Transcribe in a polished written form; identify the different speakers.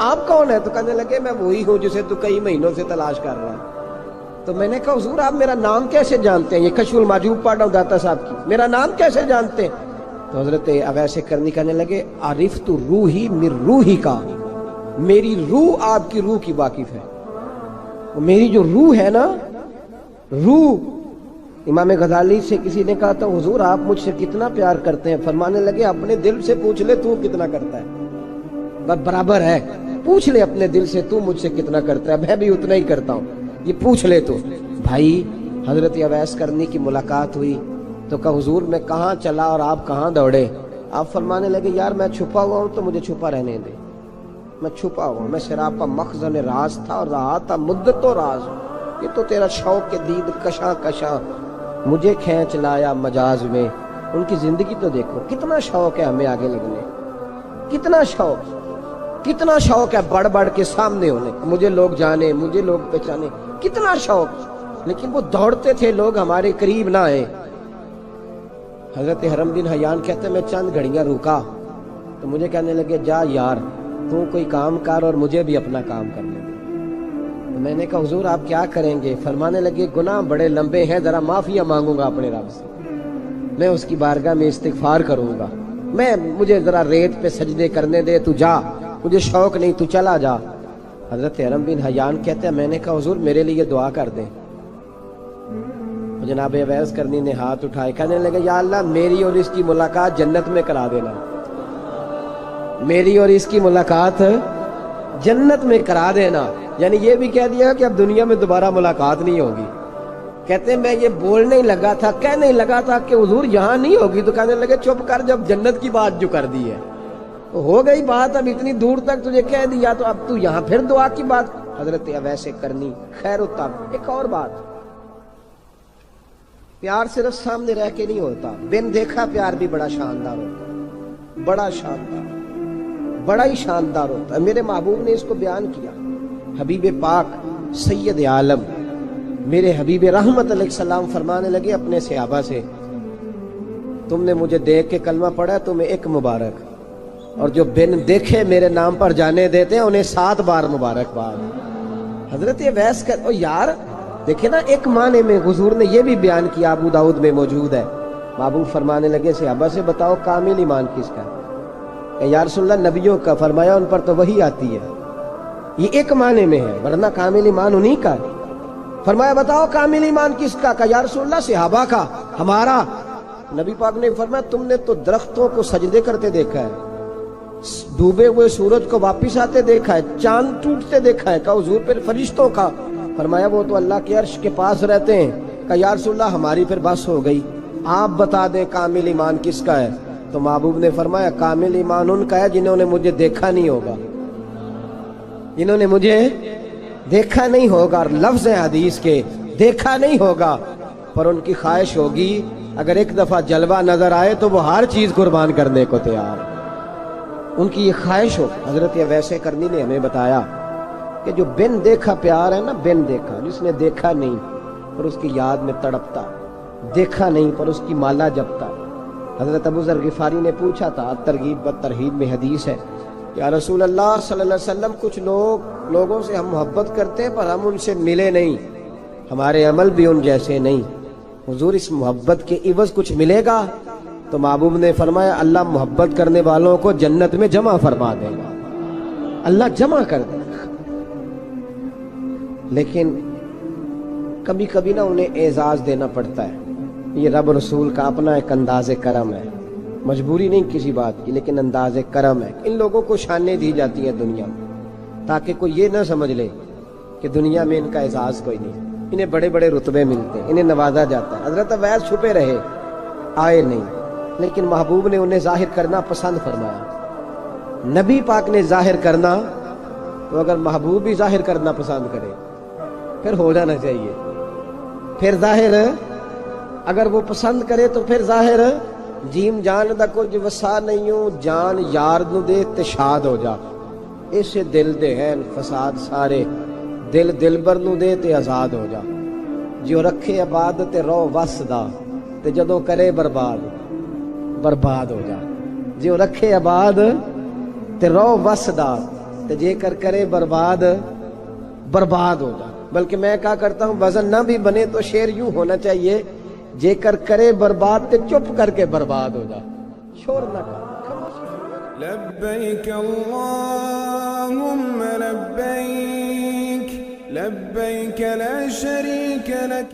Speaker 1: آپ کون ہے؟ تو کہنے لگے میں وہی ہوں جسے تو کئی مہینوں سے تلاش کر رہا ہے۔ تو میں نے کہا حضور آپ میرا نام کیسے جانتے ہیں؟ یہ کشف المحجوب پڑھ رہا ہوں داتا صاحب کی، میرا نام کیسے جانتے ہیں؟ تو حضرت اویس کرنی کہنے لگے عرفت روحی من روحی کا، میری روح آپ کی روح کی واقف ہے۔ میری جو روح ہے نا، روح، امام غزالی سے کسی نے کہا تھا حضور آپ مجھ سے کتنا پیار کرتے ہیں؟ فرمانے لگے اپنے دل سے پوچھ لے تو کتنا کرتا ہے، بس برابر ہے، پوچھ لے اپنے دل سے تو مجھ سے کتنا کرتا ہے، میں بھی اتنا ہی کرتا ہوں، یہ پوچھ لے تو۔ بھائی حضرت اویس کرنی کی ملاقات ہوئی تو کہا حضور میں کہاں چلا اور آپ کہاں دوڑے؟ آپ فرمانے لگے یار میں چھپا ہوا ہوں تو مجھے چھپا رہنے دے، میں چھپا ہوا ہوں، میں سراپا مخزن راز تھا اور رہا تھا مدت و راز، یہ تو تیرا شوق کے دید کشاں کشاں مجھے کھینچ لایا مجاز میں۔ ان کی زندگی تو دیکھو، کتنا شوق ہے ہمیں آگے لگنے، کتنا شوق ہے بڑھ بڑھ کے سامنے ہونے، مجھے لوگ جانے، مجھے لوگ پہچانے، کتنا شوق، لیکن وہ دوڑتے تھے لوگ ہمارے قریب نہ آئے۔ حضرت حرم بن حیان کہتے ہیں میں چند گھڑیاں رکا تو مجھے کہنے لگے جا یار تو کوئی کام کر اور مجھے بھی اپنا کام کرنے دے۔ میں نے کہا حضور آپ کیا کریں گے؟ فرمانے لگے گناہ بڑے لمبے ہیں، ذرا معافیاں مانگوں گا اپنے رب سے، میں اس کی بارگاہ میں استغفار کروں گا، مجھے ذرا ریت پہ سجدے کرنے دے، تو جا، مجھے شوق نہیں، تو چلا جا۔ حضرت حرم بن حیان کہتے ہیں میں نے کہا حضور میرے لیے دعا کر دیں۔ جناب اویس کرنی نے ہاتھ اٹھائے، کہنے لگے یا اللہ میری اور اس کی ملاقات جنت میں کرا دینا، میری اور اس کی ملاقات جنت میں کرا دینا، یعنی یہ بھی کہہ دیا کہ اب دنیا میں دوبارہ ملاقات نہیں ہوگی۔ کہتے ہیں میں یہ بولنے ہی لگا تھا، کہنے ہی لگا تھا کہ حضور یہاں نہیں ہوگی، تو کہنے لگے چپ کر، جب جنت کی بات جو کر دی ہے تو ہو گئی بات، اب اتنی دور تک تجھے کہہ دیا تو اب تو یہاں پھر دعا کی بات۔ حضرت اویس کرنی خیر الطب۔ ایک اور بات، پیار صرف سامنے رہ کے نہیں ہوتا، بن دیکھا پیار بھی بڑا شاندار ہوتا ہے، بڑا شاندار، بڑا ہی شاندار ہوتا ہے۔ میرے محبوب نے اس کو بیان کیا، حبیب پاک سید عالم میرے حبیب رحمت علیہ السلام فرمانے لگے اپنے صحابہ سے تم نے مجھے دیکھ کے کلمہ پڑھا ہے تمہیں ایک مبارک، اور جو بن دیکھے میرے نام پر جانے دیتے ہیں انہیں 7 بار مبارکباد۔ حضرت اویس کا یار دیکھیں نا، ایک معنی میں حضور نے یہ بھی بیان کیا، ابو داؤد میں موجود ہے۔ محبوب فرمانے لگے صحابہ سے بتاؤ کامل ایمان کس کا ہے؟ یا رسول اللہ نبیوں کا۔ فرمایا ان پر تو وہی آتی ہے، یہ ایک معنی میں ہے، ورنہ کامل ایمان انہی کا۔ فرمایا بتاؤ کامل ایمان کس کا؟ کہ یا رسول اللہ صحابہ کا، ہمارا۔ نبی پاک نے فرمایا تم نے تو درختوں کو سجدے کرتے دیکھا ہے، ڈوبے ہوئے سورج کو واپس آتے دیکھا ہے، چاند ٹوٹتے دیکھا ہے۔ کہا حضور پھر فرشتوں کا؟ فرمایا وہ تو اللہ کے عرش کے پاس رہتے ہیں۔ کہا یا رسول اللہ ہماری پھر بس ہو گئی، آپ بتا دیں کامل ایمان کس کا ہے؟ تو محبوب نے فرمایا کامل ایمان ان کا ہے جنہوں نے مجھے دیکھا نہیں ہوگا، جنہوں نے مجھے دیکھا نہیں ہوگا، اور لفظ حدیث کے دیکھا نہیں ہوگا، پر ان کی خواہش ہوگی اگر ایک دفعہ جلوہ نظر آئے تو وہ ہر چیز قربان کرنے کو تیار، ان کی یہ خواہش ہو۔ حضرت اویس کرنی نے ہمیں بتایا کہ جو بن دیکھا پیار ہے نا، بن دیکھا، جس نے دیکھا نہیں پر اس کی یاد میں تڑپتا، دیکھا نہیں پر اس کی مالا جپتا۔ حضرت ابو ذر غفاری نے پوچھا تھا، ترغیب و ترہیب میں حدیث ہے، یا رسول اللہ صلی اللہ علیہ وسلم کچھ لوگوں سے ہم محبت کرتے ہیں پر ہم ان سے ملے نہیں، ہمارے عمل بھی ان جیسے نہیں، حضور اس محبت کے عوض کچھ ملے گا؟ تو محبوب نے فرمایا اللہ محبت کرنے والوں کو جنت میں جمع فرما دے گا، اللہ جمع کر دے گا، لیکن کبھی کبھی نہ انہیں اعزاز دینا پڑتا ہے۔ یہ رب رسول کا اپنا ایک انداز کرم ہے، مجبوری نہیں کسی بات کی، لیکن انداز کرم ہے۔ ان لوگوں کو شانیں دی جاتی ہیں دنیا میں تاکہ کوئی یہ نہ سمجھ لے کہ دنیا میں ان کا اعزاز کوئی نہیں، انہیں بڑے بڑے رتبے ملتے ہیں، انہیں نوازا جاتا ہے۔ حضرت اویس چھپے رہے، آئے نہیں، لیکن محبوب نے انہیں ظاہر کرنا پسند فرمایا۔ نبی پاک نے ظاہر کرنا، تو اگر محبوب بھی ظاہر کرنا پسند کرے پھر ہو جانا چاہیے، پھر ظاہر اگر وہ پسند کرے تو پھر ظاہر جیم جان دا کچھ وسا نہیں ہوں، جان یار نو دے تے شاد ہو جا، اسے دل دے ہیں فساد سارے، دل دلبر نو دے تے آزاد ہو جا، جو رکھے آباد تے رو وس دا تے جدوں کرے برباد برباد ہو جا، جو رکھے آباد تے رو وس دا تو جے کر کرے برباد برباد ہو جا. بلکہ میں کہا کرتا ہوں وزن نہ بھی بنے تو شعر یوں ہونا چاہیے جے کر کرے برباد تے چپ کر کے برباد ہو جا. شور نہ کر.
Speaker 2: لبيك اللهم لبيك لبيك لا شريك لك